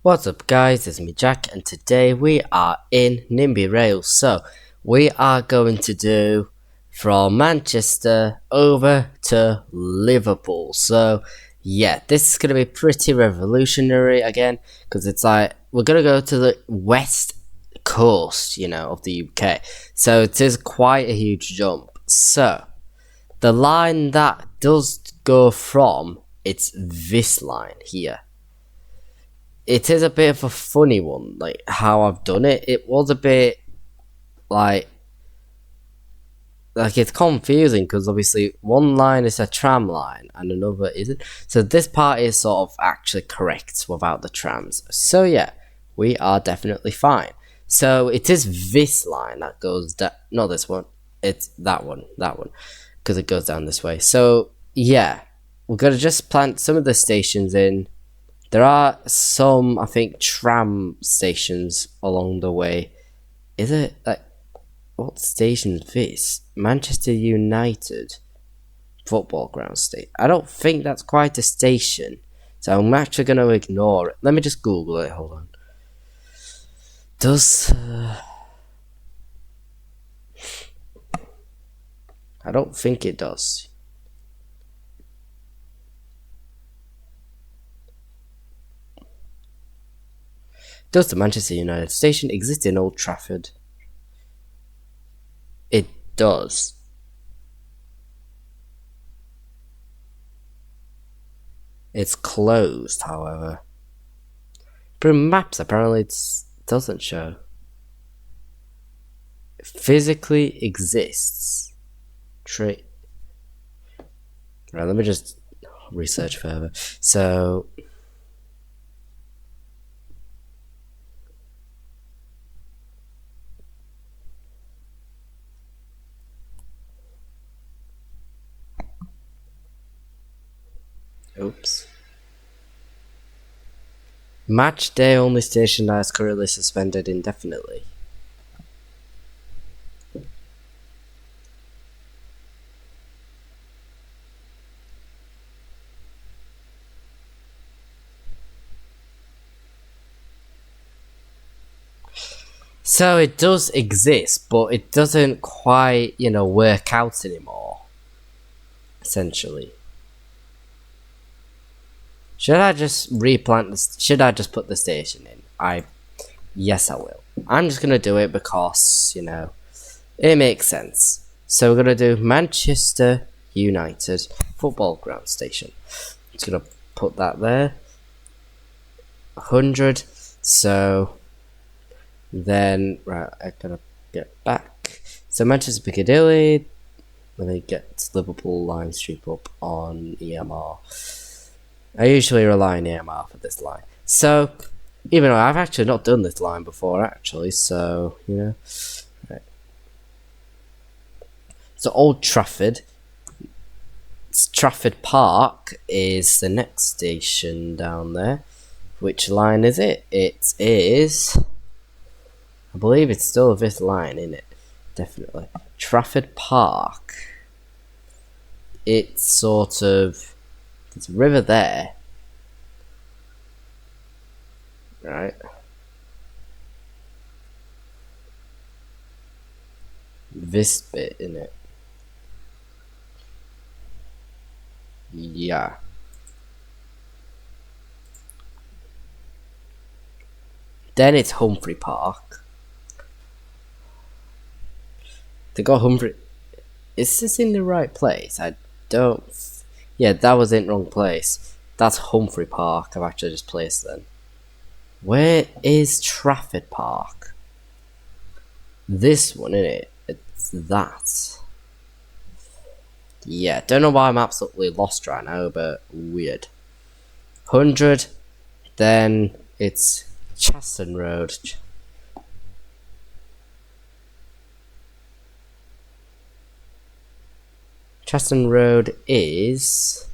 What's up guys, it's me Jack and today we are in Nimby Rails. So we are going to do from Manchester over to Liverpool. So yeah, this is going to be pretty revolutionary again because it's like we're going to go to the west coast, of the UK. So it is quite a huge jump. So the line that does go from, it's this line here. It is a bit of a funny one, like how I've done it. It was a bit like it's confusing because obviously one line is a tram line and another isn't. So this part is sort of actually correct without the trams. So yeah, we are definitely fine. So it is this line that goes down, not this one. It's that one, because it goes down this way. So yeah, we're gonna just plant some of the stations in. There are some, I think, tram stations along the way. Is it like what station is this? Manchester United football ground state. I don't think that's quite a station, so I'm actually going to ignore it. Let me just Google it. Hold on. Does I don't think it does. Does the Manchester United station exist in Old Trafford? It does. It's closed, however. But in maps, apparently it doesn't show. It physically exists. Right, let me just research further. So oops. Match day only station that is currently suspended indefinitely. So it does exist, but it doesn't quite, work out anymore. Essentially. Should I just replant this? Should I just put the station in? Yes, I will. I'm just gonna do it because, it makes sense. So we're gonna do Manchester United football ground station. Just gonna put that there. 100. So then, right, I gotta get back. So Manchester Piccadilly. Let me get Liverpool line strip up on EMR. I usually rely on EMR for this line. So, even though I've actually not done this line before, actually, so, Right. So, Old Trafford. Trafford Park is the next station down there. Which line is it? It is... I believe it's still this line, isn't it? Definitely. Trafford Park. It's sort of... There's a river there. Right. This bit, in it. Yeah. Then it's Humphrey Park. They got Humphrey. Is this in the right place? I don't. Yeah, that was in the wrong place. That's Humphrey Park. I've actually just placed then. Where is Trafford Park? This one, innit? It's that. Yeah, don't know why I'm absolutely lost right now, but weird. 100. Then it's Chaston Road. Chaston Road is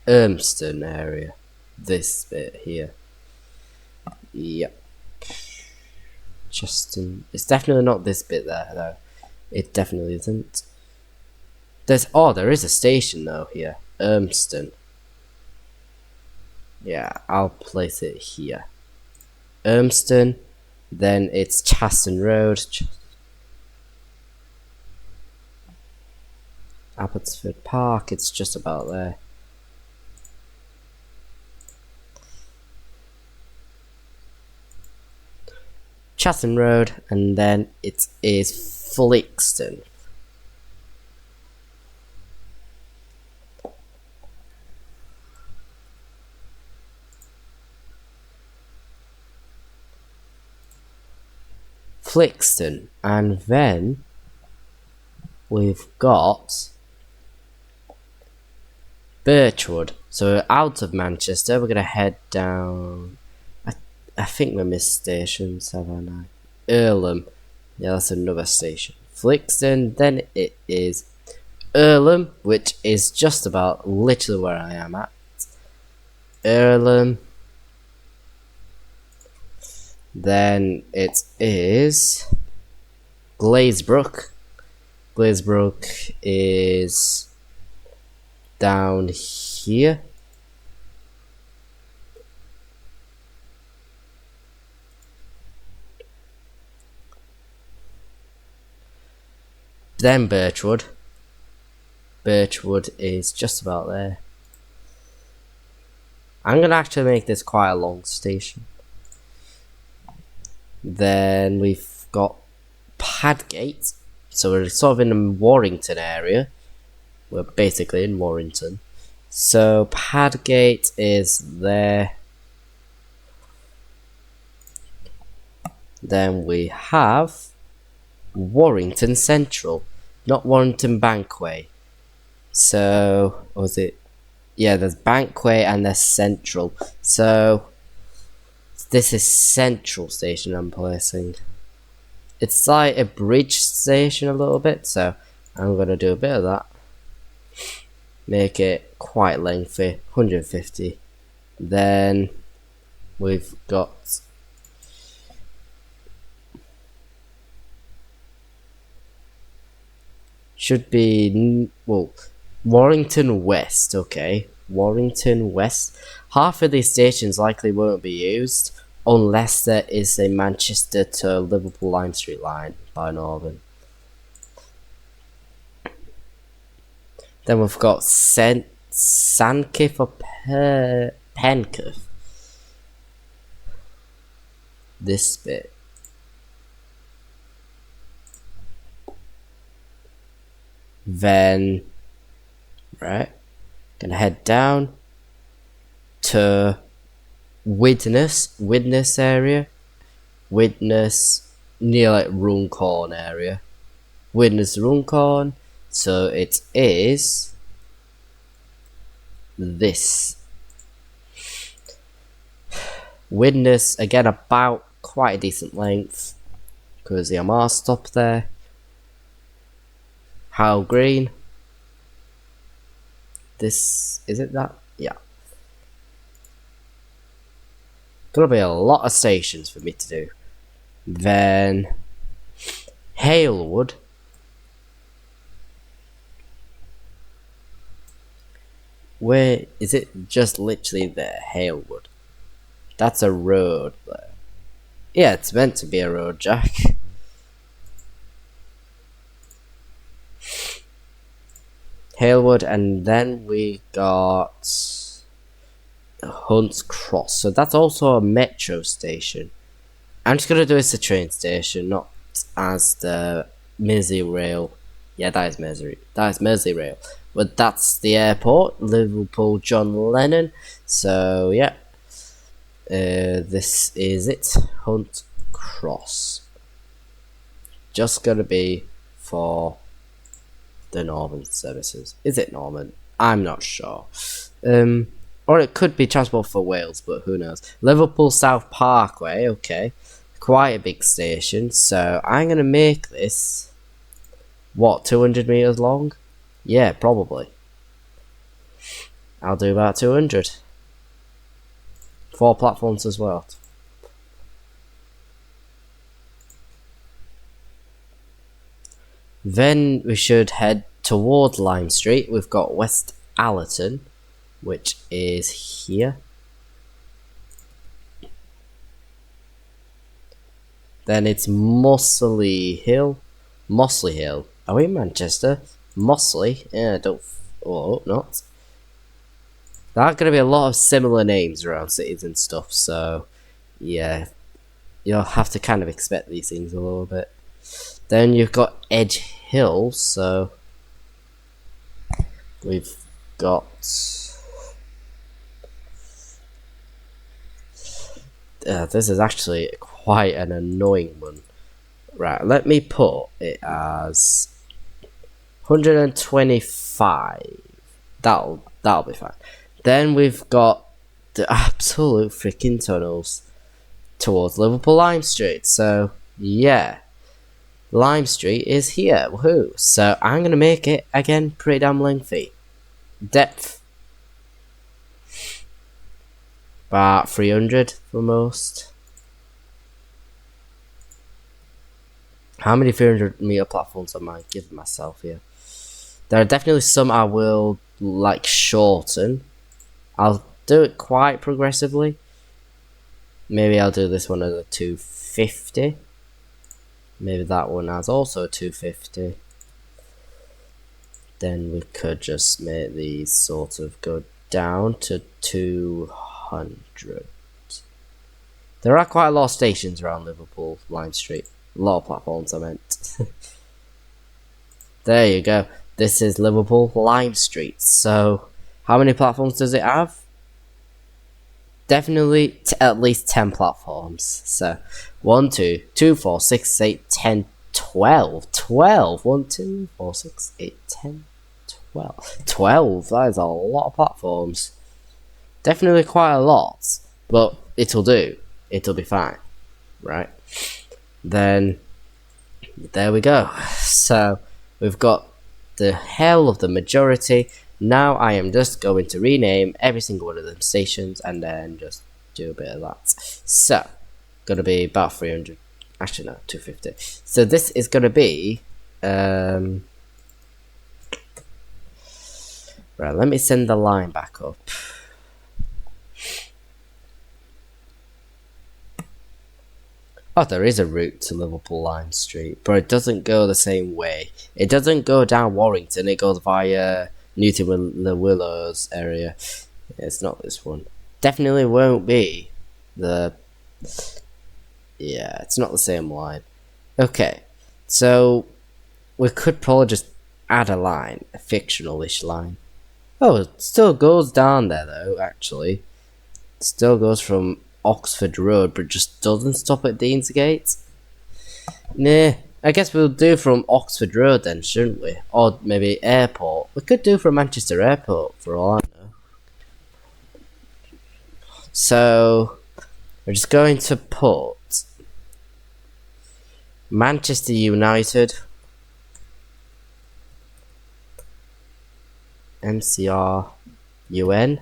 Urmston area. This bit here. Yep. Chaston. It's definitely not this bit there, though. It definitely isn't. There is a station though here. Urmston. Yeah, I'll place it here. Urmston, then it's Chaston Road, Abbotsford Park, it's just about there. Chaston Road, and then it is Flixton. Flixton, and then we've got Birchwood. So out of Manchester, we're gonna head down. I think we missed stations, haven't I? Earlham. Yeah, that's another station. Flixton, then it is Earlham, which is just about literally where I am at. Earlham. Then it is Glazebrook. Glazebrook is down here. Then Birchwood. Birchwood is just about there. I'm gonna actually make this quite a long station. Then we've got Padgate. So we're sort of in the Warrington area. We're basically in Warrington. So Padgate is there. Then we have Warrington Central, not Warrington Bankway. So, what was it? Yeah, there's Bankway and there's Central. So, this is Central Station I'm placing. It's like a bridge station a little bit, so I'm going to do a bit of that. Make it quite lengthy, 150. Then we've got should be, well, Warrington West, okay. Warrington West. Half of these stations likely won't be used unless there is a Manchester to Liverpool Lime Street line by Northern. Then we've got Sandcliffe or Pencliffe. This bit. Then, right, gonna head down to Widnes area. Widnes, near like Runcorn area. Widnes Runcorn. So it is this. Widnes, again, about quite a decent length because the MR stop there. How Green. This, is it that? Yeah. Gonna be a lot of stations for me to do. Then Halewood. Where is it? Just literally there, Halewood. That's a road there. Yeah, it's meant to be a road, Jack. Halewood, and then we got Hunt's Cross. So that's also a metro station. I'm just gonna do it as a train station, not as the Merseyrail. Yeah, that is Merseyrail. But that's the airport, Liverpool John Lennon. So yeah, this is it, Hunt Cross. Just gonna be for the Northern services. Is it Northern? I'm not sure. Or it could be Transport for Wales, but who knows. Liverpool South Parkway, okay. Quite a big station, so I'm gonna make this, what, 200 meters long? Yeah, probably. I'll do about 200. 4 platforms as well. Then we should head toward Lime Street. We've got West Allerton, which is here. Then it's Mossley Hill. Mossley Hill. Are we in Manchester? Mossley? Yeah, don't. Oh, not. There are going to be a lot of similar names around cities and stuff, so yeah, you'll have to kind of expect these things a little bit. Then you've got Edge Hill, so we've got. This is actually quite an annoying one. Right, let me put it as 125. That'll be fine. Then we've got the absolute freaking tunnels towards Liverpool Lime Street. So yeah, Lime Street is here. Woohoo! So I'm gonna make it again pretty damn lengthy. Depth about 300 for most. How many 300-meter platforms am I giving myself here? There are definitely some I will like shorten. I'll do it quite progressively. Maybe I'll do this one as a 250. Maybe that one has also a 250. Then we could just make these sort of go down to 200. There are quite a lot of stations around Liverpool Lime Street. A lot of platforms, I meant. There you go. This is Liverpool Lime Street. So, how many platforms does it have? Definitely at least 10 platforms. So, 1, 2, 2, 4, 6, 8, 10, 12. 12. 1, 2, 4, 6, 8, 10, 12. 12. That is a lot of platforms. Definitely quite a lot. But it'll do. It'll be fine. Right? Then, there we go. So, we've got the hell of the majority. Now I am just going to rename every single one of them stations and then just do a bit of that. So, gonna be about 300. Actually, no, 250. So this is gonna be right. Let me send the line back up. Oh, there is a route to Liverpool Lime Street, but it doesn't go the same way. It doesn't go down Warrington, it goes via Newton the Willows area. It's not this one. Definitely won't be the... Yeah, it's not the same line. Okay, so we could probably just add a line, a fictional-ish line. Oh, it still goes down there though, actually. It still goes from Oxford Road, but just doesn't stop at Deansgate. Nah, I guess we'll do from Oxford Road then, shouldn't we? Or maybe Airport. We could do from Manchester Airport, for all I know. So, we're just going to put Manchester United, MCR UN,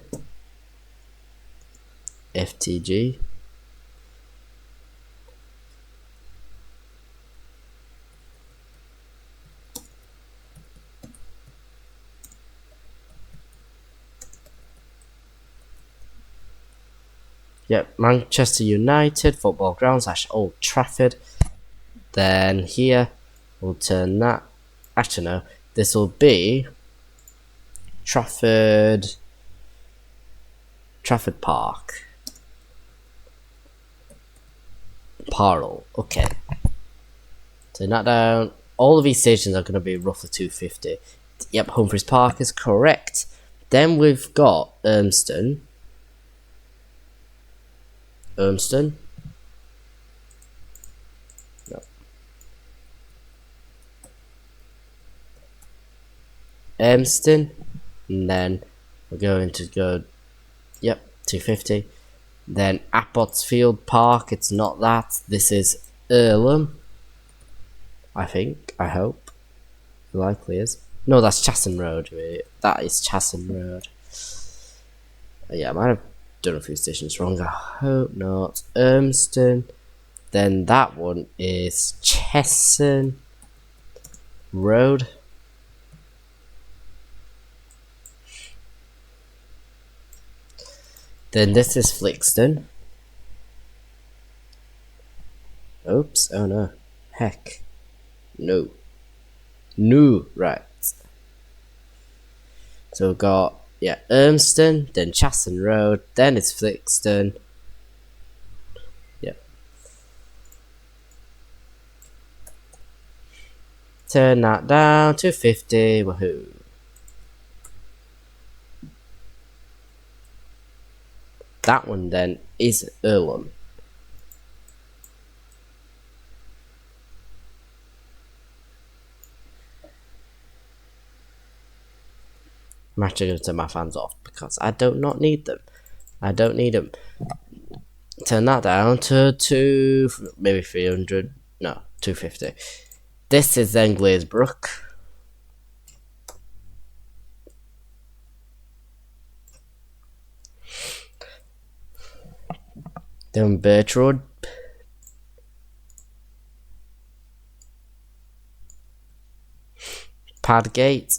FTG, yep, Manchester United Football Ground / Old Trafford. Then here we'll turn that. Actually no, this will be Trafford Park. Parle. Okay. Turn that down. All of these stations are going to be roughly 250. Yep, Humphreys Park is correct. Then we've got Urmston. No. Urmston. And then we're going to go, yep, 250. Then Abbotsfield Park, it's not that. This is Earlham. I think, I hope. It likely is. No, that's Chatham Road. That is Chatham Road. Yeah, I might have done a few stations wrong. I hope not. Urmston. Then that one is Chesson Road. Then this is Flixton. Oops, oh no. Heck. No. No, right. So we've got, yeah, Urmston, then Chatham Road, then it's Flixton. Yep. Turn that down to 50, woohoo. That one then is Earlham. I'm actually going to turn my fans off because I do not need them. I don't need them. Turn that down to maybe 300. No, 250. This is then Glazebrook. Then Birch Road. Padgate.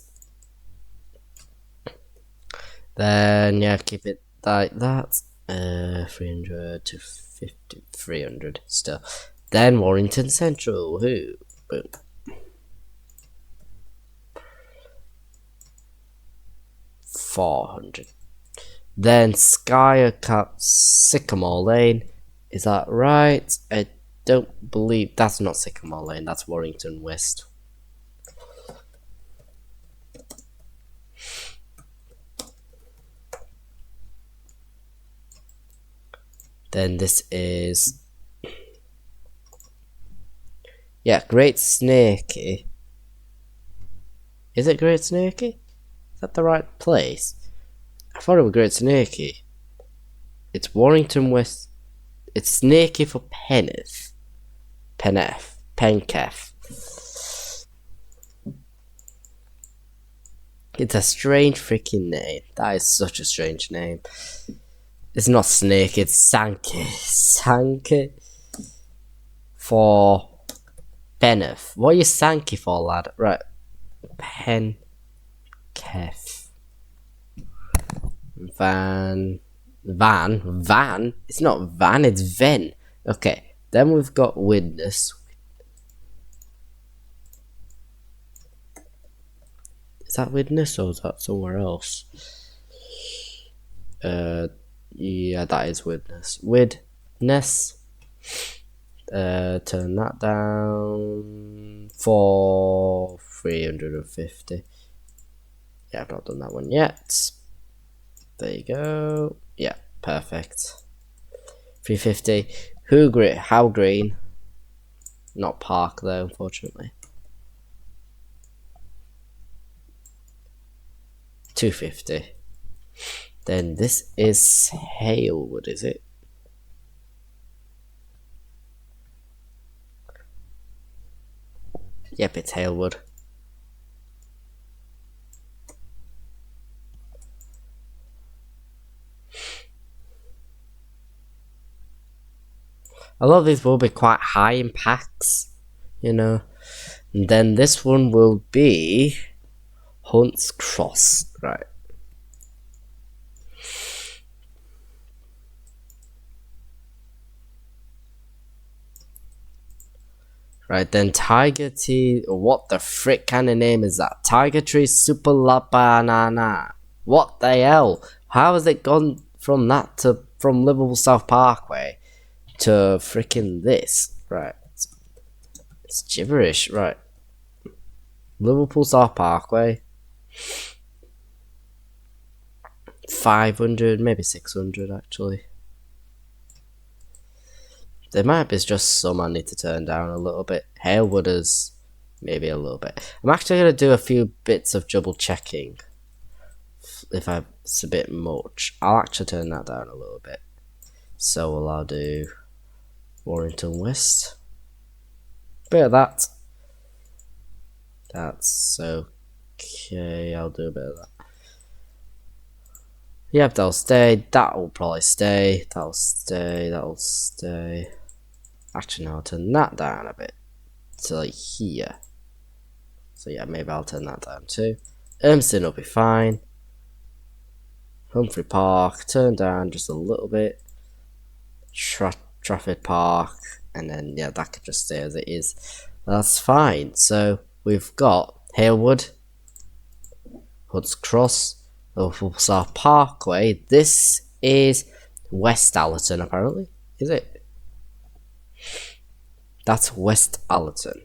Then yeah, keep it like that. 300 to 50, 300 still. Then Warrington Central. Who? Boom. $400. Then Sycamore Lane. Is that right? I don't believe that's not Sycamore Lane. That's Warrington West. Then this is, yeah, Great Snakey. Is it Great Snakey? Is that the right place? I thought it was Great Snakey. It's Warrington West. It's Snakey for Penketh. It's a strange freaking name. That is such a strange name. It's not Snake, it's Sankey. Sankey for Penketh. What are you Sankey for, lad? Right. Penketh. Van. It's not Van, it's Ven. Okay. Then we've got Widnes. Is that Widnes or is that somewhere else? Yeah, that is Widnes. Turn that down for 350. Yeah, I've not done that one yet. There you go. Yeah, perfect. 350. How green? Not Park though, unfortunately. 250. Then this is Halewood, is it? Yep, it's Halewood. A lot of these will be quite high in packs, you know. And then this one will be Hunt's Cross, right? Right, then Tiger Tea. What the frick kind of name is that? Tiger Tree Super La Banana. What the hell? How has it gone from that to from Liverpool South Parkway to freaking this? Right, it's gibberish. Right, Liverpool South Parkway. 500, maybe 600 actually. There might be just some I need to turn down a little bit. Halewood is maybe a little bit. I'm actually going to do a few bits of double checking. If it's a bit much, I'll actually turn that down a little bit. So I'll do Warrington West. Bit of that. That's okay. I'll do a bit of that. Yep, that'll stay. That'll probably stay. That'll stay. That'll stay. Actually, no, I'll turn that down a bit to like here. So yeah, maybe I'll turn that down too. Urmston will be fine. Humphrey Park, turn down just a little bit. Trafford Park, and then yeah, that could just stay as it is. That's fine. So we've got Halewood, Hoods Cross, South Parkway. This is West Allerton, apparently. Is it? That's West Allerton.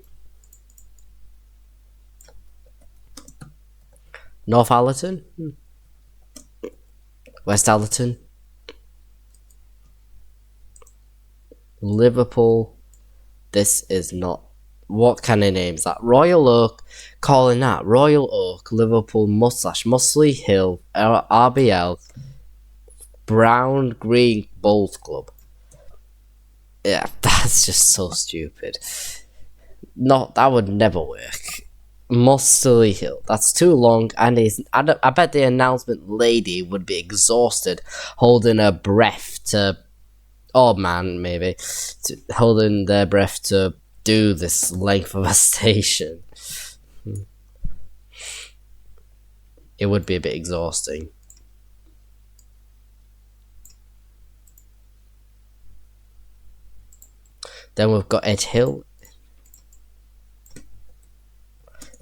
North Allerton? West Allerton. Liverpool. This is not. What kind of name is that? Royal Oak. Calling that Royal Oak, Liverpool, Mussley Hill, RBL, Brown Green Bowls Club. Yeah, that's just so stupid. That would never work. Mussley Hill. That's too long, and I bet the announcement lady would be exhausted holding her breath to. Oh man, maybe holding their breath to do this length of a station. It would be a bit exhausting. Then we've got Edge Hill.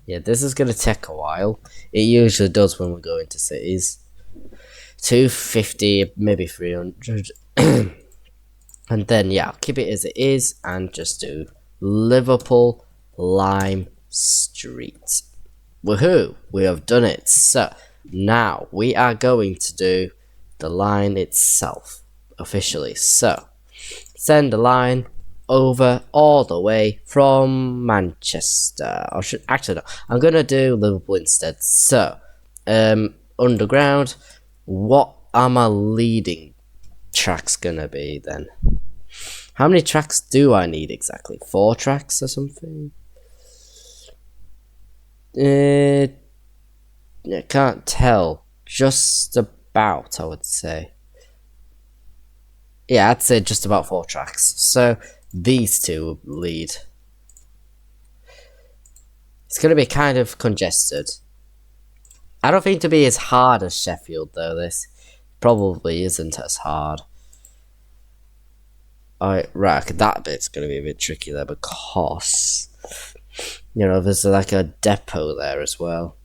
Yeah, this is going to take a while. It usually does when we go into cities. 250, maybe 300. And then, yeah, I'll keep it as it is and just do Liverpool Lime Street. Woohoo! We have done it. So, now we are going to do the line itself officially. So, send the line over all the way from Manchester. Actually, no, I'm going to do Liverpool instead. So, underground, what are my leading tracks gonna be then? How many tracks do I need exactly? 4 tracks or something? I can't tell. Just about, I would say. Yeah, I'd say just about 4 tracks. So these two will lead. It's gonna be kind of congested. I don't think to be as hard as Sheffield though. This probably isn't as hard. Alright, right, that bit's gonna be a bit tricky there because, you know, there's like a depot there as well.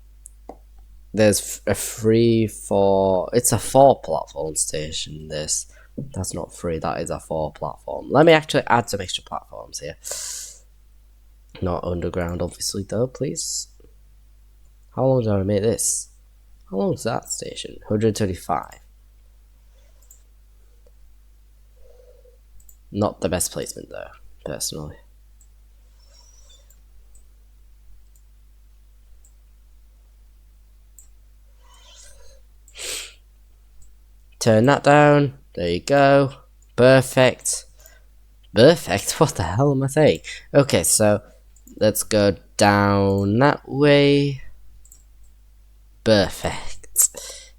There's a 3-4, it's a 4 platform station, this. That's not 3, that is a 4 platform. Let me actually add some extra platforms here. Not underground, obviously, though, please. How long did I make this? How long is that station? 125. Not the best placement though, personally. Turn that down. There you go. Perfect. Perfect? What the hell am I saying? Okay, so let's go down that way. Perfect.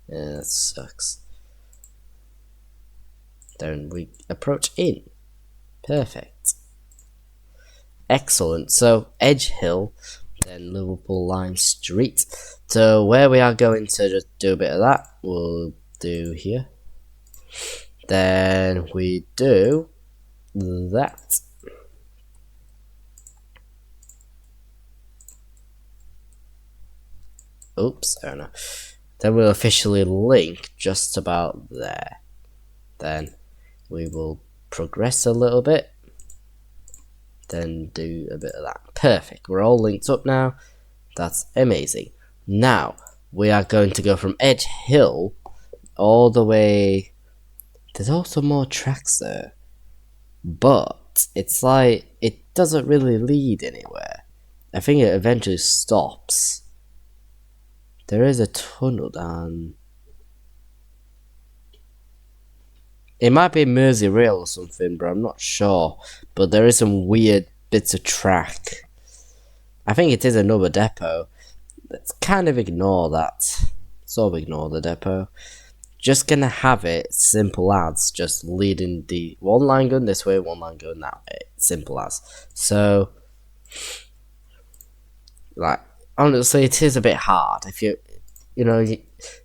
Yeah, that sucks. Then we approach in. Perfect. Excellent. So Edge Hill, then Liverpool Lime Street. So where we are going to just do a bit of that, we'll do here. Then we do that. Oops, I don't know. Then we'll officially link just about there. Then we will progress a little bit, then do a bit of that. Perfect, we're all linked up now. That's amazing. Now we are going to go from Edge Hill all the way. There's also more tracks there, but it's like it doesn't really lead anywhere. I think it eventually stops. There is a tunnel down. It might be Mersey Rail or something, but I'm not sure. But there is some weird bits of track. I think it is another depot. Let's kind of ignore that. Sort of ignore the depot. Just gonna have it simple as just leading the one line going this way, one line going that way. Simple as. So, like, honestly, it is a bit hard. If you know, you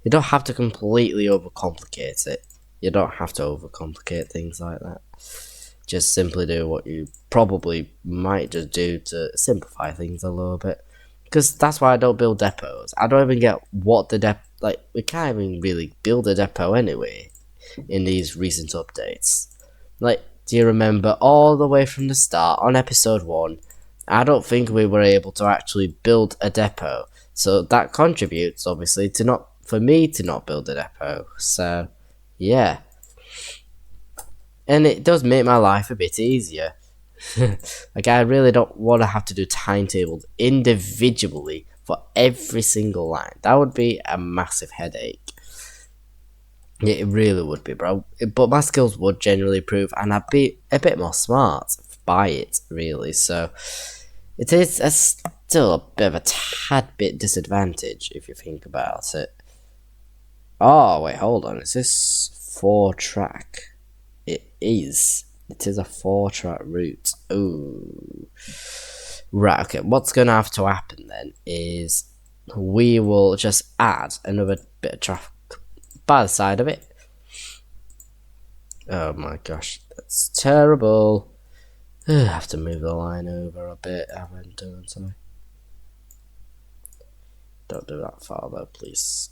don't have to completely overcomplicate it. You don't have to overcomplicate things like that. Just simply do what you probably might just do to simplify things a little bit. Because that's why I don't build depots. I don't even get what the like, we can't even really build a depot anyway in these recent updates. Like, do you remember all the way from the start on episode 1? I don't think we were able to actually build a depot. So that contributes, obviously, to for me to not build a depot. So, yeah. And it does make my life a bit easier. Like, I really don't want to have to do timetables individually for every single line. That would be a massive headache. Yeah, it really would be, bro. But my skills would generally improve, and I'd be a bit more smart by it, really. So it is still a bit of a tad bit disadvantage if you think about it. Oh, wait, hold on. Is this 4-track? It is. It is a 4-track route. Ooh. Right, okay. What's going to have to happen then is we will just add another bit of traffic by the side of it. Oh my gosh, that's terrible. I have to move the line over a bit. I haven't done, sorry. Don't do that far though, please.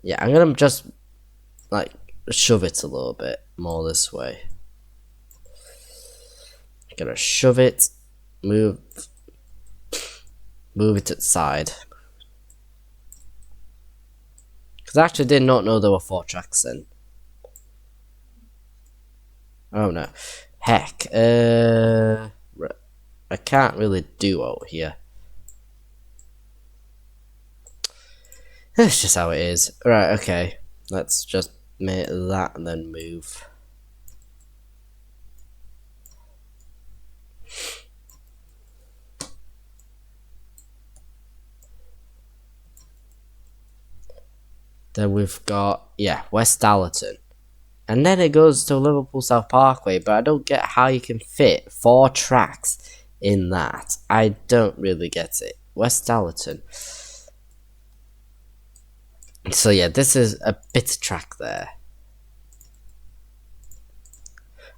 Yeah, I'm gonna just like shove it a little bit more this way. Gonna shove it, move it to the side. Because I actually did not know there were 4 tracks then. Oh no. Heck. I can't really do out here. That's just how it is. Right, okay. Let's just make that and then move. Then we've got, yeah, West Allerton. And then it goes to Liverpool South Parkway, but I don't get how you can fit 4 tracks in that. I don't really get it. West Allerton. So yeah, this is a bit of track there.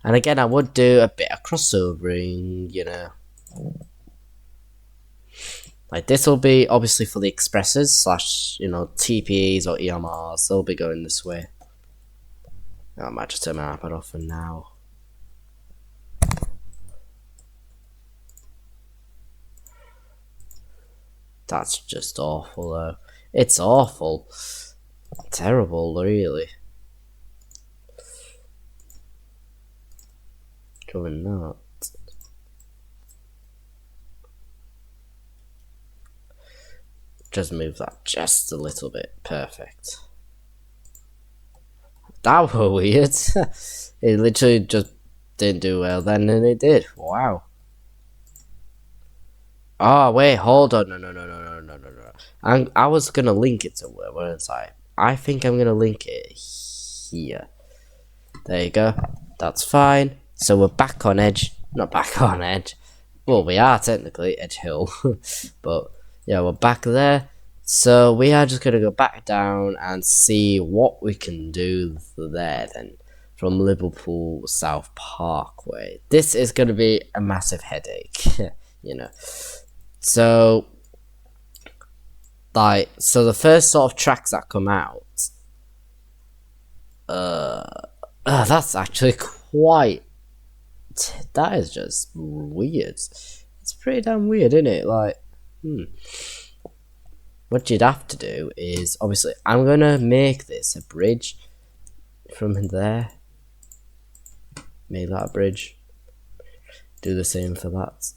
And again, I would do a bit of crossovering, you know. Like, this will be obviously for the expresses / you know, TPEs or EMRs. They'll be going this way. I might just turn my iPad off for now. That's just awful though. It's awful. Terrible, really. Going nuts. Just move that just a little bit. Perfect. That was weird. It literally just didn't do well then, and it did. Wow. Oh wait, hold on. No. I was gonna link it somewhere, weren't I? I think I'm gonna link it here. There you go. That's fine. So we're back on Edge. Not back on Edge. Well, we are technically Edge Hill, but yeah, we're back there. So we are just gonna go back down and see what we can do there then, from Liverpool South Parkway. This is gonna be a massive headache, you know. So, like, so the first sort of tracks that come out, that's actually quite. That is just weird. It's pretty damn weird, isn't it? Like, what you'd have to do is, obviously, I'm gonna make this a bridge from there. Make that a bridge. Do the same for that.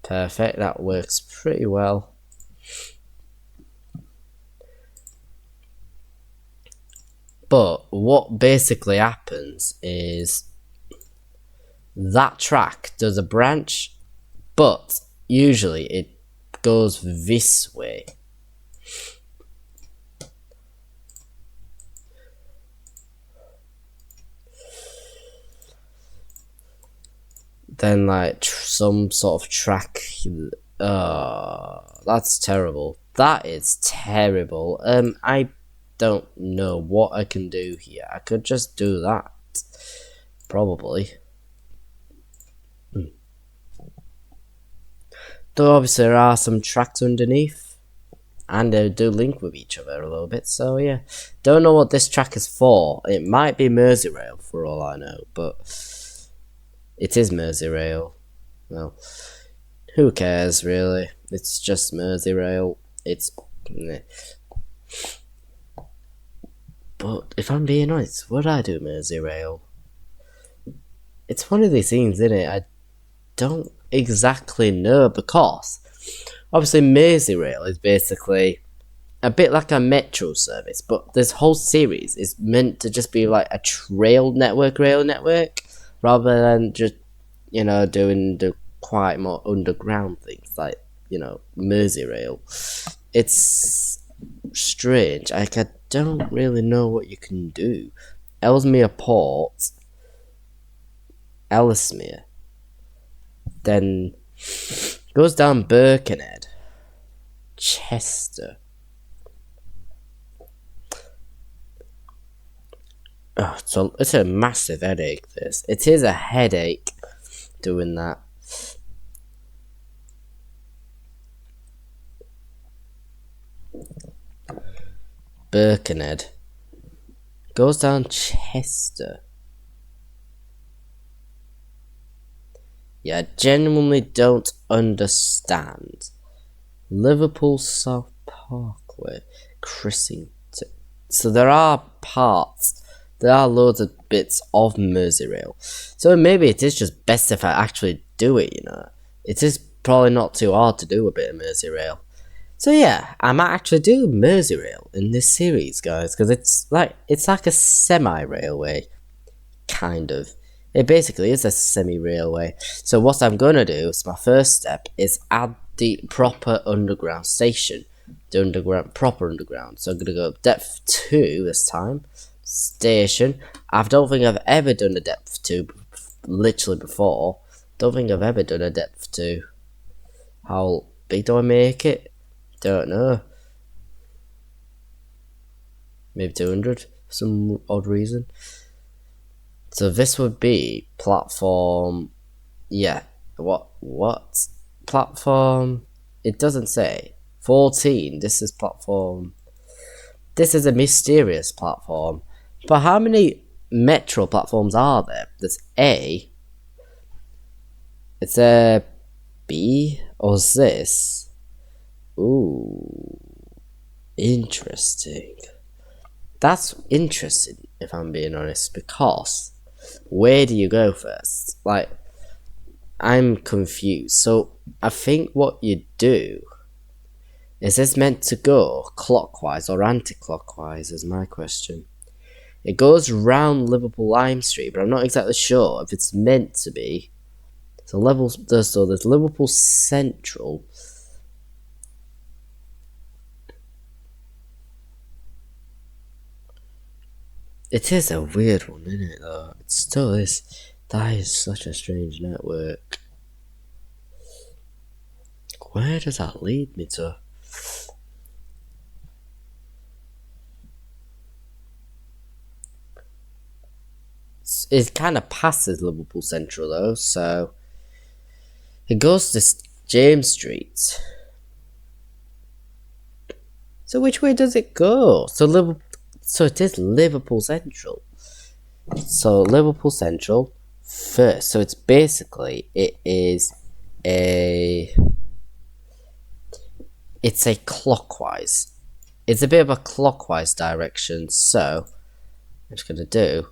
Perfect, that works pretty well. But what basically happens is that track does a branch, but usually it goes this way. Then like some sort of track, that's terrible. That is terrible. I don't know what I can do here. I could just do that. Probably. Though obviously there are some tracks underneath. And they do link with each other a little bit. So yeah. Don't know what this track is for. It might be Merseyrail for all I know. But it is Merseyrail. Well, who cares really? It's just Merseyrail. It's... But if I'm being honest, would I do Merseyrail? It's one of these things, isn't it? I don't exactly know, because obviously Merseyrail is basically a bit like a metro service, but this whole series is meant to just be like a rail network, rather than just, you know, doing the quite more underground things like, you know, Merseyrail. It's strange. Like, I don't really know what you can do. Ellesmere Port, Ellesmere, then goes down Birkenhead, Chester. Oh, so it's a massive headache, this. It is a headache doing that. Birkenhead goes down Chester. Yeah, I genuinely don't understand. Liverpool South Parkway, Crissington. So there are parts, there are loads of bits of Merseyrail. So maybe it is just best if I actually do it, you know. It is probably not too hard to do a bit of Merseyrail. So yeah, I might actually do Merseyrail in this series, guys, because it's like a semi-railway, kind of. It basically is a semi-railway. So what I'm going to do, as my first step, is add the proper underground station. The proper underground. So I'm going to go depth 2 this time. Station. I don't think I've ever done a depth 2 literally before. Don't think I've ever done a depth 2. How big do I make it? Don't know. Maybe 200 for some odd reason. So this would be platform, yeah, what? Platform, it doesn't say. 14, this is platform, this is a mysterious platform. But how many metro platforms are there? There's A, it's a B, or is this? Ooh, interesting. That's interesting, if I'm being honest, because where do you go first? Like, I'm confused. So I think what you do is this meant to go clockwise or anti-clockwise is my question. It goes round Liverpool Lime Street, but I'm not exactly sure if it's meant to be. So there's Liverpool Central. It is a weird one, isn't it, though? It still is. That is such a strange network. Where does that lead me to? It kind of passes Liverpool Central, though, so... It goes to James Street. So which way does it go? So it is Liverpool Central. So Liverpool Central first. So it's basically, it's a clockwise. It's a bit of a clockwise direction. So I'm just gonna do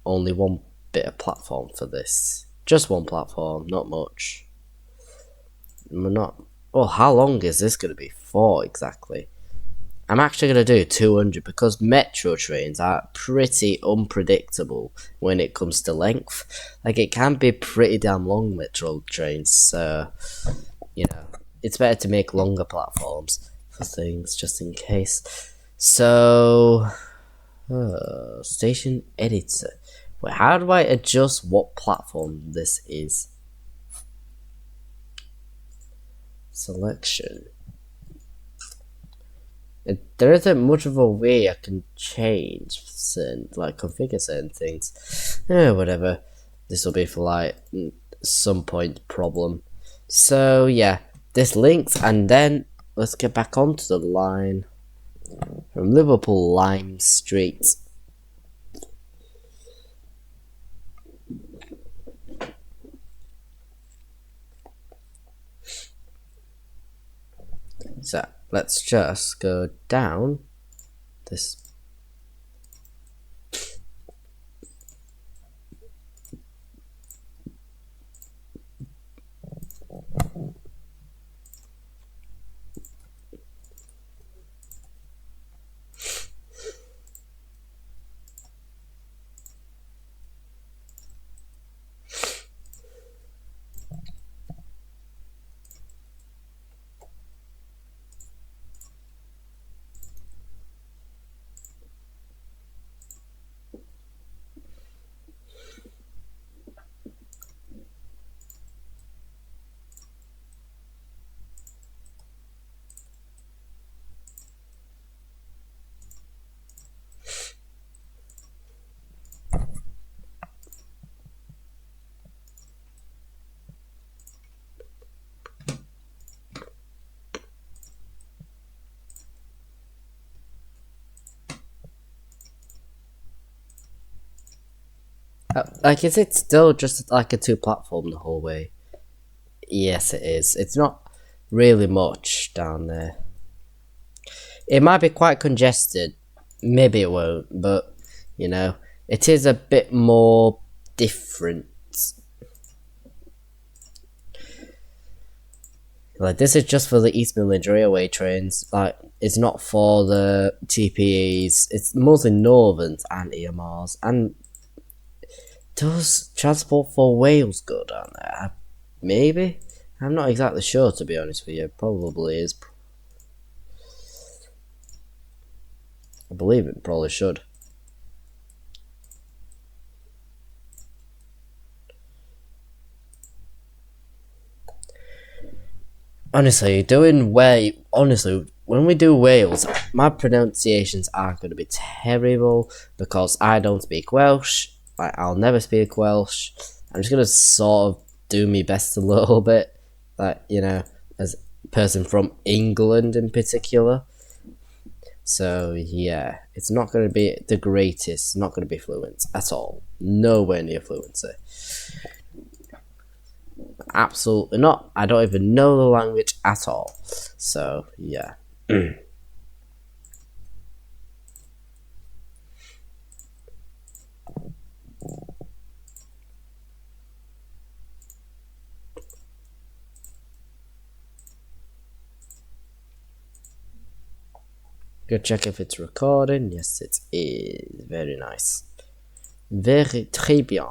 only one bit of platform for this. Just one platform, not much. Oh, how long is this gonna be for exactly? I'm actually going to do 200 because metro trains are pretty unpredictable when it comes to length. Like, it can be pretty damn long, metro trains, so, you know, it's better to make longer platforms for things, just in case. So, station editor. Wait, how do I adjust what platform this is? Selection. There isn't much of a way I can change certain, like configure certain things. Whatever. This will be for like some point problem. So yeah, this links, and then let's get back onto the line from Liverpool Lime Street. So let's just go down this. Like, is it still just like a 2-platform the whole way? Yes, it is. It's not really much down there. It might be quite congested. Maybe it won't, but, you know, it is a bit more different. Like, this is just for the East Midlands Railway trains. Like, it's not for the TPEs. It's mostly Northerns and EMRs. And does Transport for Wales go down there? Maybe? I'm not exactly sure, to be honest with you. Probably is. I believe it probably should. Honestly, when we do Wales, my pronunciations are going to be terrible because I don't speak Welsh. Like, I'll never speak Welsh. I'm just going to sort of do my best a little bit. Like, you know, as a person from England in particular. So, yeah, it's not going to be the greatest, not going to be fluent at all. Nowhere near fluency. Absolutely not. I don't even know the language at all. So, yeah. Go check if it's recording. Yes, it is. Very nice. Very très bien.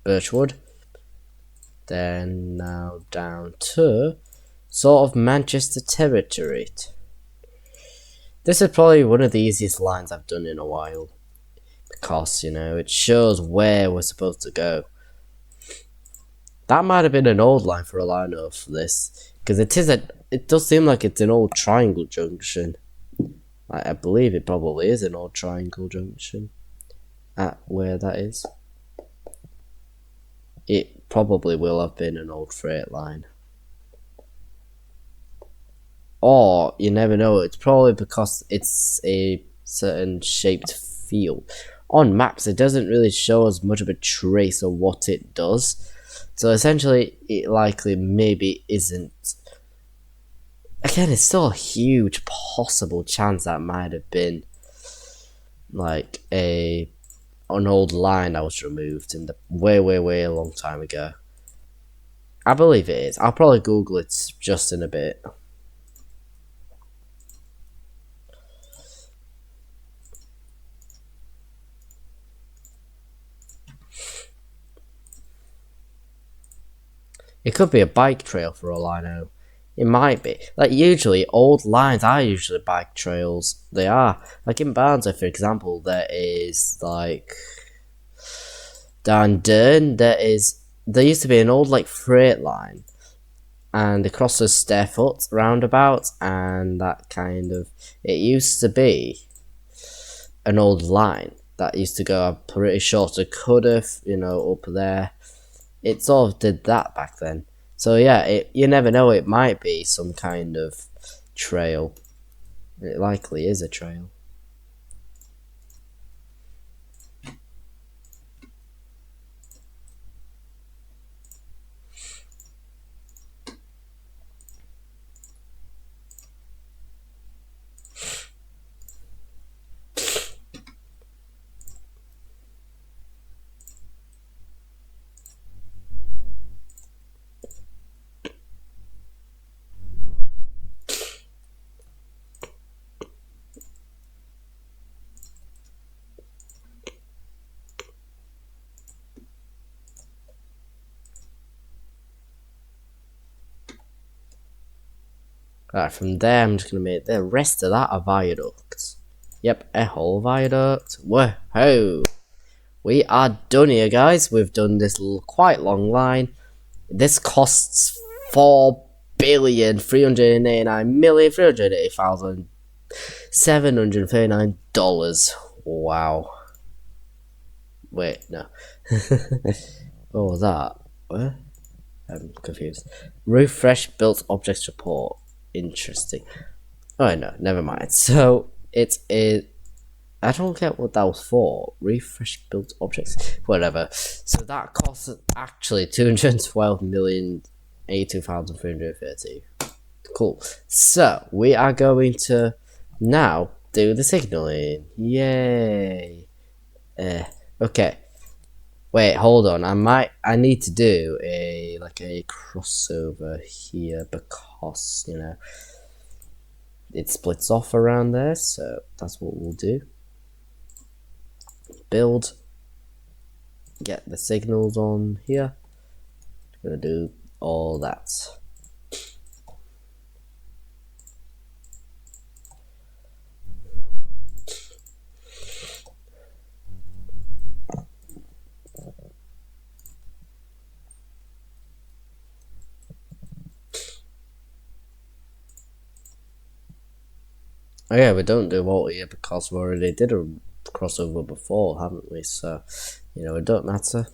Birchwood. Then now down to sort of Manchester territory. This is probably one of the easiest lines I've done in a while. Because, you know, it shows where we're supposed to go. That might have been an old line for all I know for this. Because it does seem like it's an old triangle junction. I believe it probably is an old triangle junction. At where that is. It probably will have been an old freight line. Or, you never know, it's probably because it's a certain shaped field. On maps, it doesn't really show us much of a trace of what it does. So essentially, it likely maybe isn't. Again, it's still a huge possible chance that might have been like an old line that was removed in the way a long time ago. I believe it is. I'll probably Google it just in a bit. It could be a bike trail for all I know. It might be. Like, usually, old lines are usually bike trails. They are. Like, in Barnsley, for example, there's Down Dern, there used to be an old like freight line, and across the Stairfoot roundabout, and that kind of, it used to be an old line that used to go, I'm pretty sure, to Cardiff, you know, up there. It sort of did that back then. So yeah, you never know, it might be some kind of trail. It likely is a trail. Right, from there I'm just going to make the rest of that a viaduct. Yep, a whole viaduct. Whoa! We are done here, guys. We've done this quite long line. This costs $4,389,380,739. Wow. Wait, no. What was that? What? I'm confused. Refresh built objects report. Interesting. Oh no, never mind. So it is. I don't get what that was for. Refresh built objects. Whatever. So that costs actually 212,082,330. Cool. So we are going to now do the signaling. Yay. Okay. Wait, hold on. I need to do a crossover here because, you know, it splits off around there, so that's what we'll do. Build, get the signals on here. Gonna do all that. Oh yeah, we don't do all here because we already did a crossover before, haven't we? So, you know, it don't matter.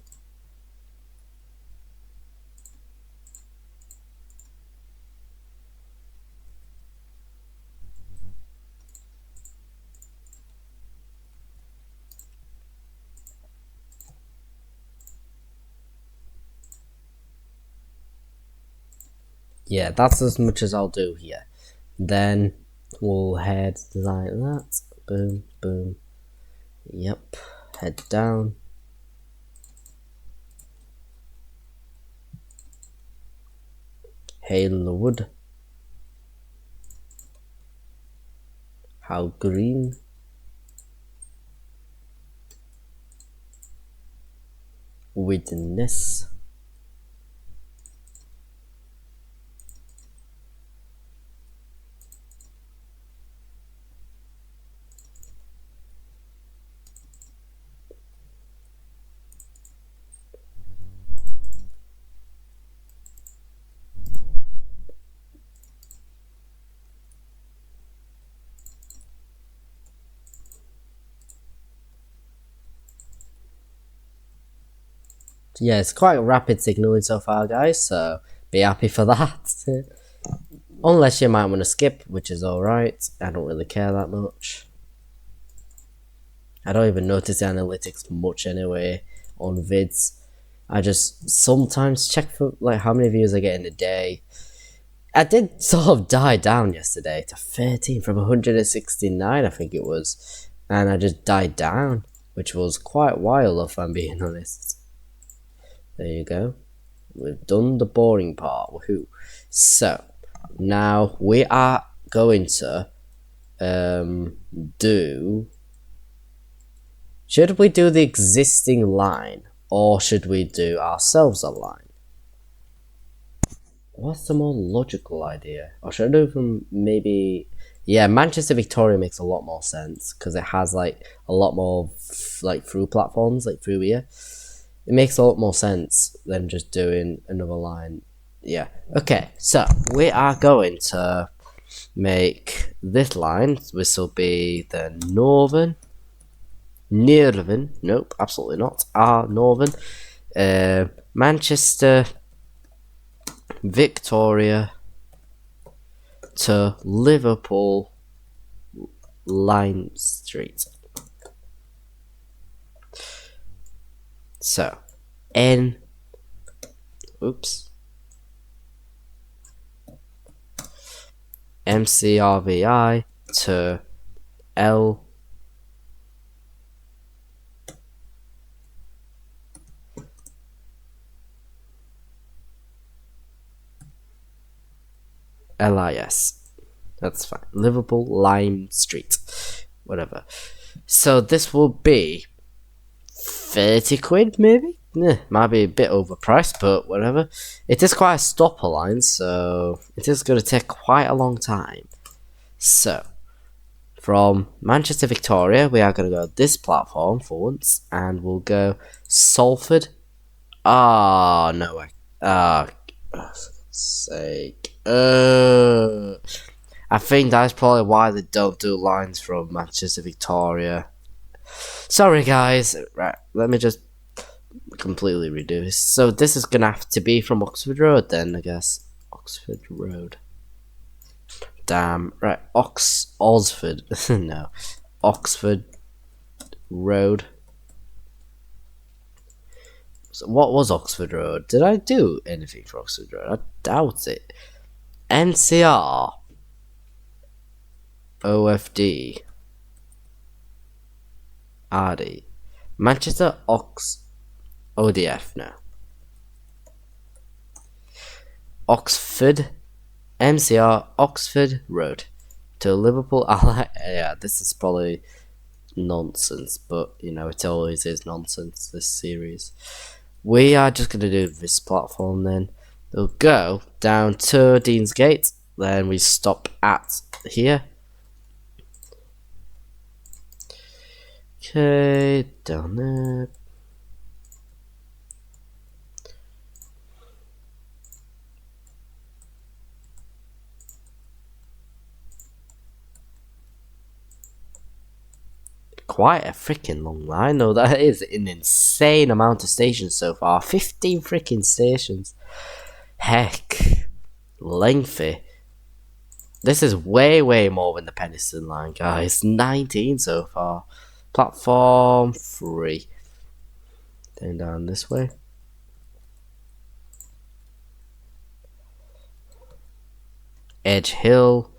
Yeah, that's as much as I'll do here. Then we'll head like that. Boom, boom. Yep. Head down. Hail in the wood. How green. Witness. Yeah, it's quite rapid signaling so far, guys, so be happy for that. Unless you might want to skip, which is alright. I don't really care that much. I don't even notice the analytics much anyway on vids. I just sometimes check for like how many views I get in a day. I did sort of die down yesterday to 13 from 169, I think it was. And I just died down, which was quite wild if I'm being honest. There you go. We've done the boring part. Woohoo. So, now we are going to do... Should we do the existing line? Or should we do ourselves a line? What's the more logical idea? Or should I do from maybe... Yeah, Manchester Victoria makes a lot more sense. Because it has like a lot more like through platforms, like through here. It makes a lot more sense than just doing another line. Yeah. Okay, so we are going to make this line. This will be the northern. Nope, absolutely not. Northern. Manchester, Victoria to Liverpool, Lime Street. So, MCRVI to LIS. That's fine. Liverpool, Lime Street. Whatever. So this will be 30 quid, maybe? Might be a bit overpriced, but whatever. It is quite a stopper line, so it is going to take quite a long time. So, from Manchester Victoria, we are going to go this platform for once, and we'll go Salford. No way. For God's sake. I think that's probably why they don't do lines from Manchester Victoria. Sorry guys, right, let me just completely redo this. So this is gonna have to be from Oxford Road then, I guess. Oxford Road. Damn, right, Osford, no, Oxford Road. So what was Oxford Road? Did I do anything for Oxford Road? I doubt it. NCR. OFD. RD. Manchester ODF now. Oxford MCR Oxford Road to Liverpool. Yeah, this is probably nonsense, but you know it always is nonsense, this series. We are just gonna do this platform then. We'll go down to Deansgate, then we stop at here. Okay, down there. Quite a freaking long line though. That is an insane amount of stations so far. 15 freaking stations. Heck. Lengthy. This is way more than the Penistone line, guys. 19 so far. Platform 3. Then down this way. Edge Hill.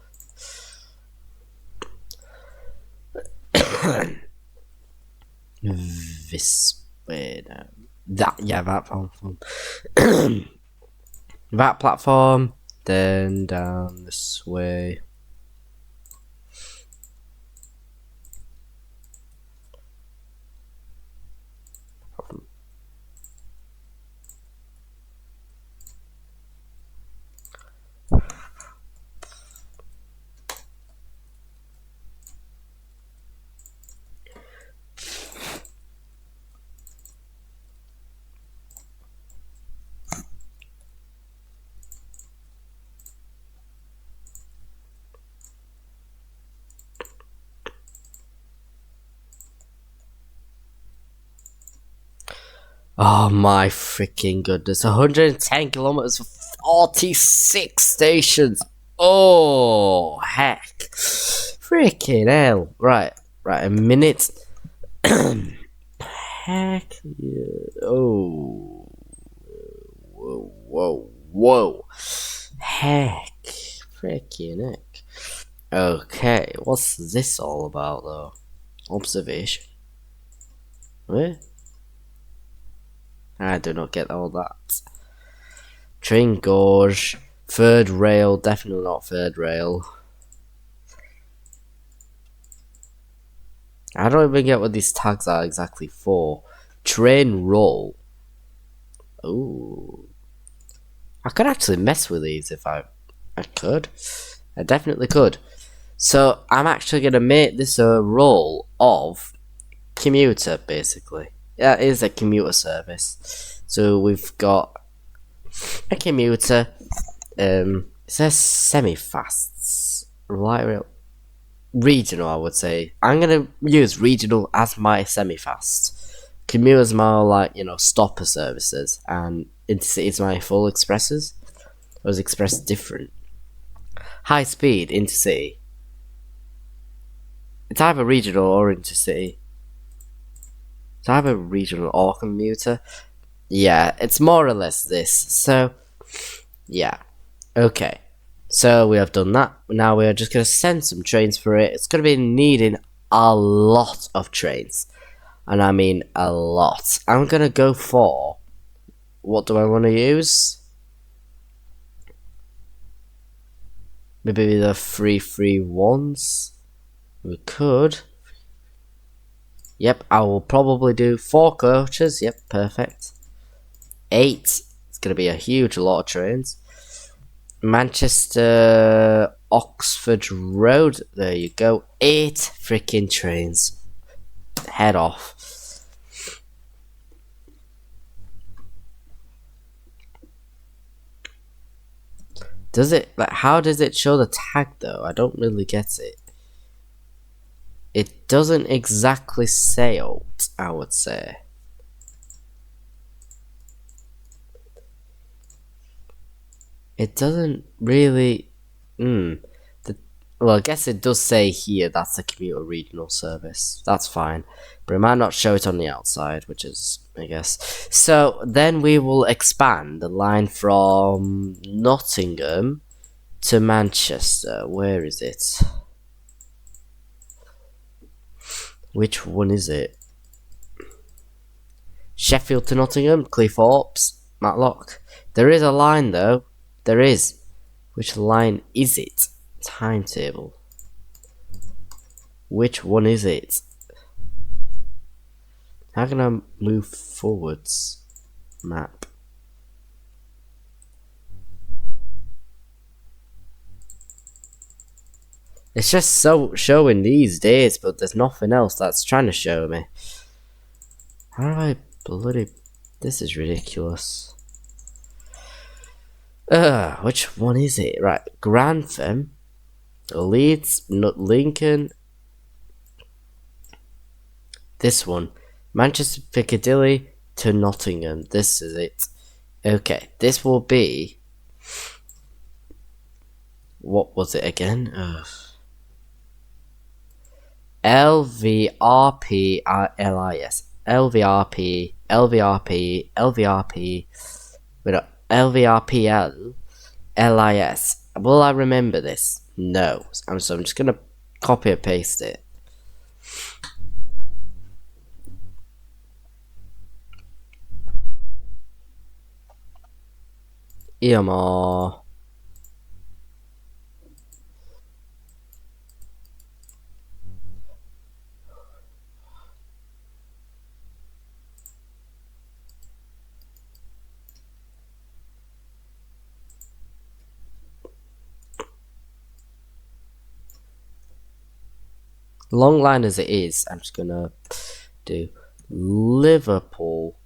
This way now. That platform. That platform. Then down this way. Oh my freaking goodness. 110 kilometers for 46 stations. Oh, heck. Freaking hell. Right, a minute. Heck yeah. Oh. Whoa. Heck. Freaking heck. Okay, what's this all about though? Observation. Where? I do not get all that. Train gauge. Third rail. Definitely not third rail. I don't even get what these tags are exactly for. Train roll. Ooh. I could actually mess with these if I could. I definitely could. So I'm actually going to make this a roll of commuter, basically. That is a commuter service. So we've got a commuter. It says semi-fasts. Light rail. Regional, I would say. I'm gonna use regional as my semi-fast. Commuters more like, stopper services, and intercity is my full expresses. Or is express different? High speed intercity. It's either regional or intercity. It's either regional or commuter. Yeah, it's more or less this. So, yeah. Okay. So we have done that. Now we are just going to send some trains for it. It's going to be needing a lot of trains. And I mean a lot. I'm going to go for... What do I want to use? Maybe the 331s? We could. Yep, I will probably do 4 coaches. Yep, perfect. 8. It's going to be a huge lot of trains. Manchester, Oxford Road. There you go. 8 freaking trains. Head off. Does it, how does it show the tag though? I don't really get it. It doesn't exactly say out, I would say. It doesn't really... well, I guess it does say here that's a commuter regional service. That's fine. But it might not show it on the outside, which is, I guess. So, then we will expand the line from Nottingham to Manchester. Where is it? Which one is it? Sheffield to Nottingham, Cleethorpes, Matlock. There is a line though. There is. Which line is it? Timetable. Which one is it? How can I move forwards? Map. It's just so showing these days, but there's nothing else that's trying to show me. How do I bloody... This is ridiculous. Which one is it? Right, Grantham, Leeds, Lincoln. This one. Manchester Piccadilly to Nottingham. This is it. Okay, this will be... What was it again? LVRP LIS. LVRP, LVRP, LVRP. Wait, LVRPL LIS. Will I remember this? No. So I'm just gonna copy and paste it. EMR. Long line as it is, I'm just gonna do Liverpool,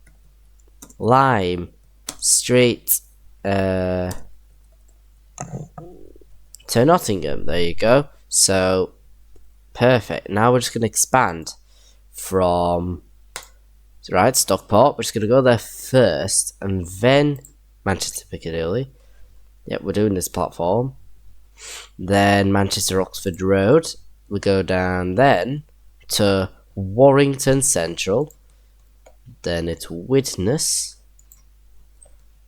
Lime, Street, to Nottingham. There you go. So perfect. Now we're just gonna expand from Stockport. We're just gonna go there first, and then Manchester Piccadilly. Yep, we're doing this platform. Then Manchester Oxford Road. We go down then to Warrington Central. Then it's Widnes.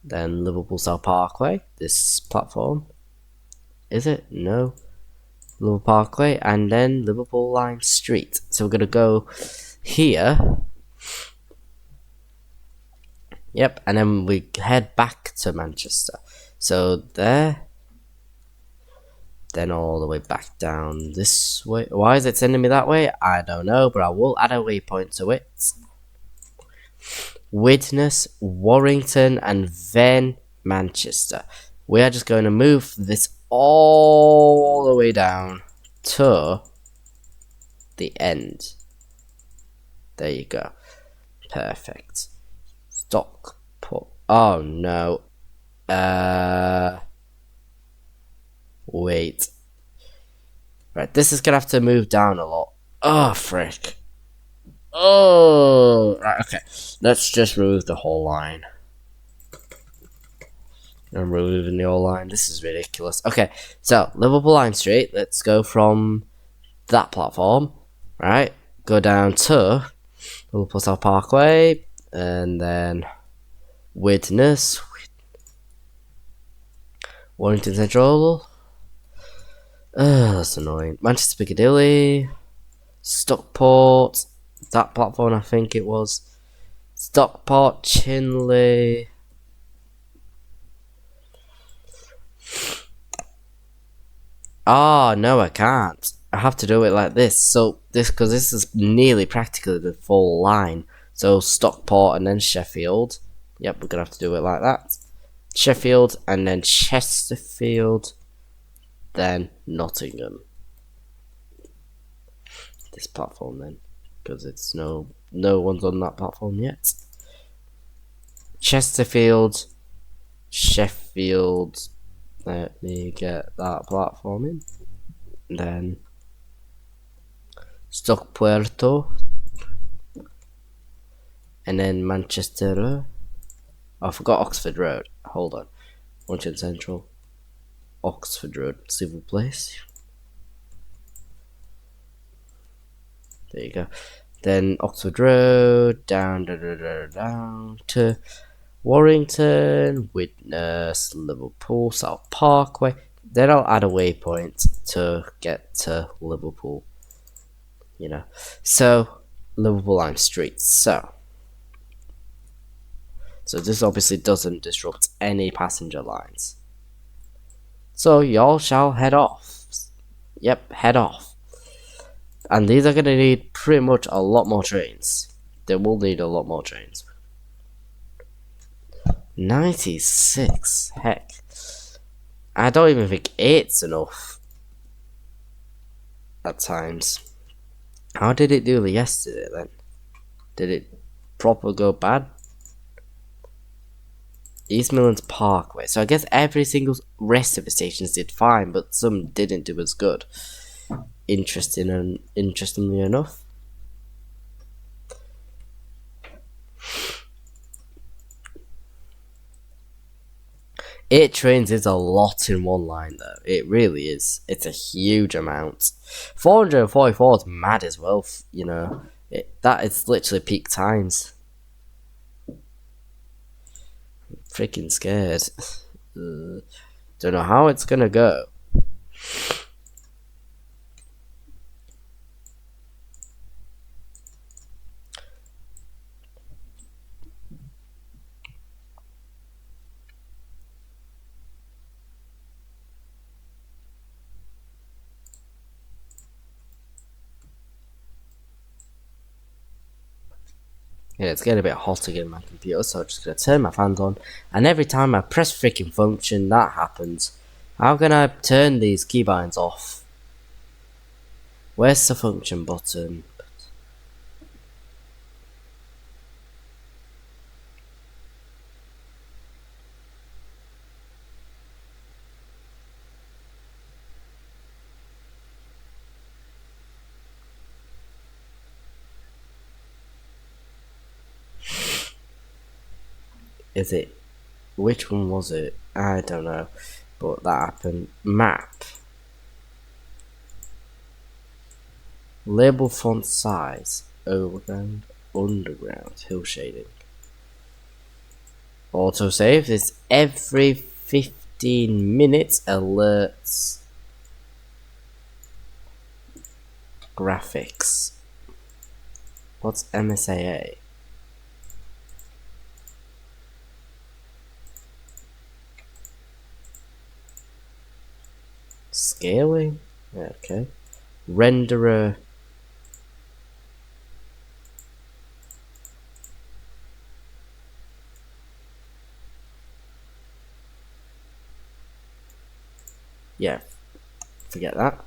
Then Liverpool South Parkway. This platform. Is it? No. Liverpool Parkway. And then Liverpool Lime Street. So we're going to go here. Yep. And then we head back to Manchester. So there. Then all the way back down this way. Why is it sending me that way? I don't know, but I will add a waypoint to it. Widnes, Warrington, and then Manchester. We are just going to move this all the way down to the end. There you go. Perfect. Stock put. Oh no. Wait. Right, this is gonna have to move down a lot. Oh, frick. Oh, right, okay. Let's just remove the whole line. I'm removing the whole line. This is ridiculous. Okay, so Liverpool Line Street. Let's go from that platform, right? Go down to Liverpool South Parkway, and then Widnes, Warrington Central. That's annoying. Manchester Piccadilly, Stockport. That platform, I think it was. Stockport, Chinley. Oh, no, I can't. I have to do it like this. So, because this is nearly practically the full line. So, Stockport and then Sheffield. Yep, we're going to have to do it like that. Sheffield and then Chesterfield. Then Nottingham. This platform then. Because it's no one's on that platform yet. Chesterfield. Sheffield. Let me get that platform in. Then Stockpuerto. And then Manchester. Oh, I forgot Oxford Road. Hold on. Warrington Central. Oxford Road. Civil Place. There you go. Then Oxford Road. Down to Warrington, Widnes, Liverpool, South Parkway. Then I'll add a waypoint to get to Liverpool. You know. So, Liverpool Line Street. So this obviously doesn't disrupt any passenger lines. So y'all shall head off. Yep, head off. And these are going to need pretty much a lot more trains. They will need a lot more trains. 96. Heck. I don't even think 8's enough. At times. How did it do yesterday then? Did it proper go bad? East Midlands Parkway. So I guess every single rest of the stations did fine, but some didn't do as good. Interestingly enough. Eight trains is a lot in one line though. It really is. It's a huge amount. 444 is mad as well, you know. That is literally peak times. Freaking scared. Don't know how it's gonna go. Yeah, it's getting a bit hot again on my computer, so I'm just gonna turn my fans on. And every time I press freaking function, that happens. How can I turn these keybinds off? Where's the function button? Is it? Which one was it? I don't know. But that happened. Map. Label font size. Overground. Underground. Hill shading. Autosave is every 15 minutes. Alerts. Graphics. What's MSAA? Scaling? Yeah, okay. Renderer. Yeah, forget that.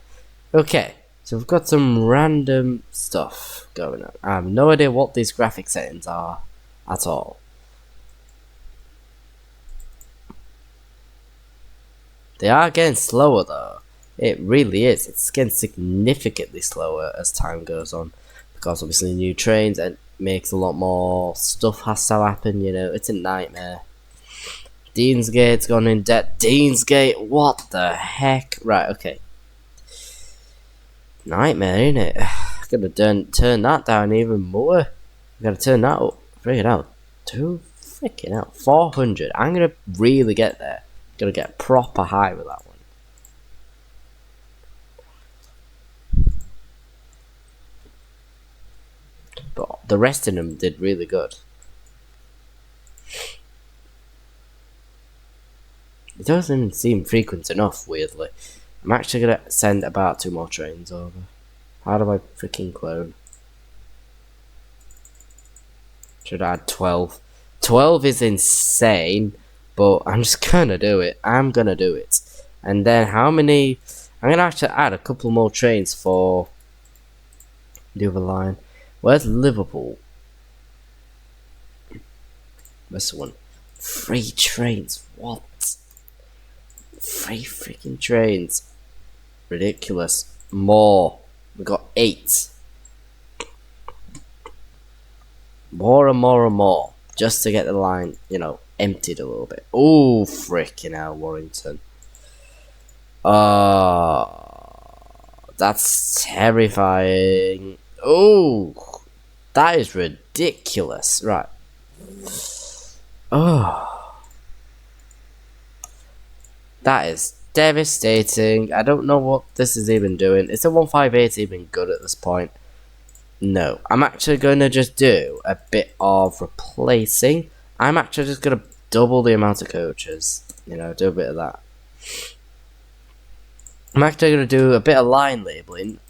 Okay, So we've got some random stuff going on. I have no idea what these graphic settings are at all. They are getting slower though. It really is. It's getting significantly slower as time goes on. Because obviously new trains and makes a lot more stuff has to happen, you know. It's a nightmare. Deansgate's gone in debt. Deansgate, what the heck? Right, okay. Nightmare, ain't it? Gotta turn that down even more. Gotta turn that up. Freaking out. Freaking out. 400. I'm gonna really get there. Gotta get proper high with that one. But the rest of them did really good. It doesn't seem frequent enough, weirdly. I'm actually gonna send about 2 more trains over. How do I freaking clone? Should I add 12? 12 is insane, but I'm just gonna do it. I'm gonna do it. And then how many... I'm gonna actually add a couple more trains for the other line. Where's Liverpool? This one. 3 trains. What? 3 freaking trains. Ridiculous. More. We got 8. More and more and more. Just to get the line, you know, emptied a little bit. Oh, freaking hell, Warrington. That's terrifying. Oh, that is ridiculous. Right. Oh, that is devastating. I don't know what this is even doing. Is a 158 even good at this point? No. I'm actually going to just do a bit of replacing. I'm actually just going to double the amount of coaches. You know, do a bit of that. I'm actually going to do a bit of line labelling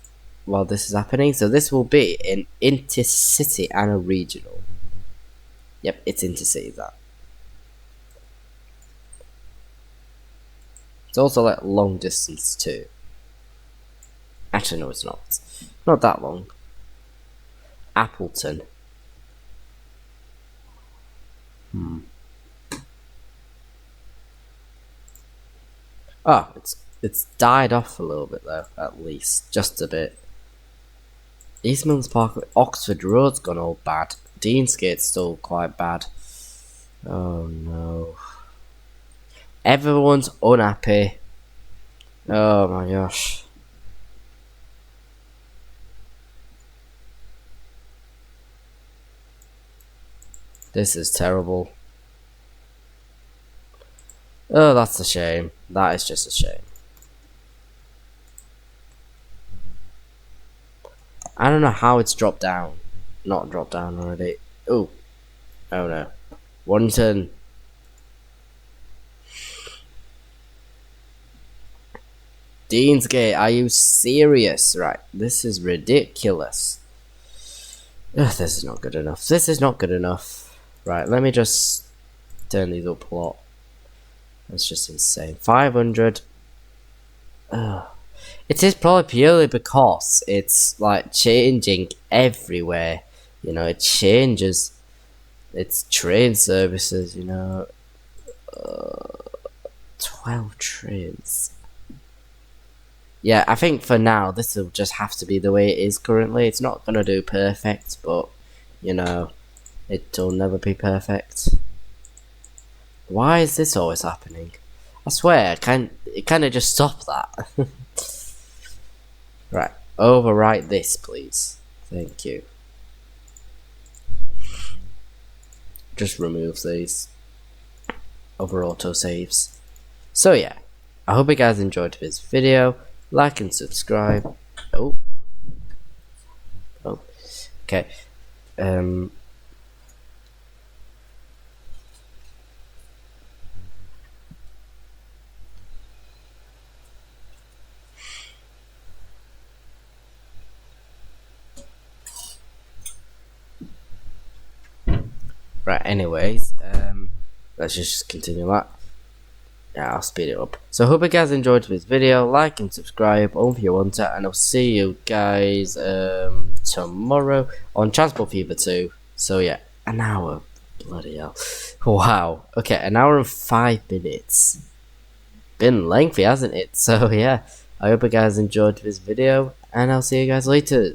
while this is happening. So this will be an intercity and a regional. Yep, it's intercity, that. It's also like long distance too. Actually, no, it's not. Not that long. Appleton. Oh, it's died off a little bit though, at least. Just a bit. East Midlands Park, Oxford Road's gone all bad. Deansgate's still quite bad. Oh no. Everyone's unhappy. Oh my gosh. This is terrible. Oh, that's a shame. That is just a shame. I don't know how it's dropped down. Not dropped down already. Oh. Oh no. Warrington. Deansgate, are you serious? Right, this is ridiculous. Ugh, this is not good enough. This is not good enough. Right, let me just turn these up a lot. That's just insane. 500. Ugh. It is probably purely because it's like changing everywhere. You know, it changes. It's train services, you know. 12 trains. Yeah, I think for now this will just have to be the way it is currently. It's not gonna do perfect, but you know, it'll never be perfect. Why is this always happening? I swear, it kind of just stop that. Right, overwrite this, please. Thank you. Just remove these other autosaves. So yeah, I hope you guys enjoyed this video. Like and subscribe. Oh, okay. Right. Anyways, let's just continue that. Yeah, I'll speed it up. So I hope you guys enjoyed this video. Like and subscribe if you want to, and I'll see you guys tomorrow on Transport Fever 2. So yeah, an hour. Bloody hell. Wow. Okay, an hour and 5 minutes. Been lengthy, hasn't it? So yeah, I hope you guys enjoyed this video, and I'll see you guys later.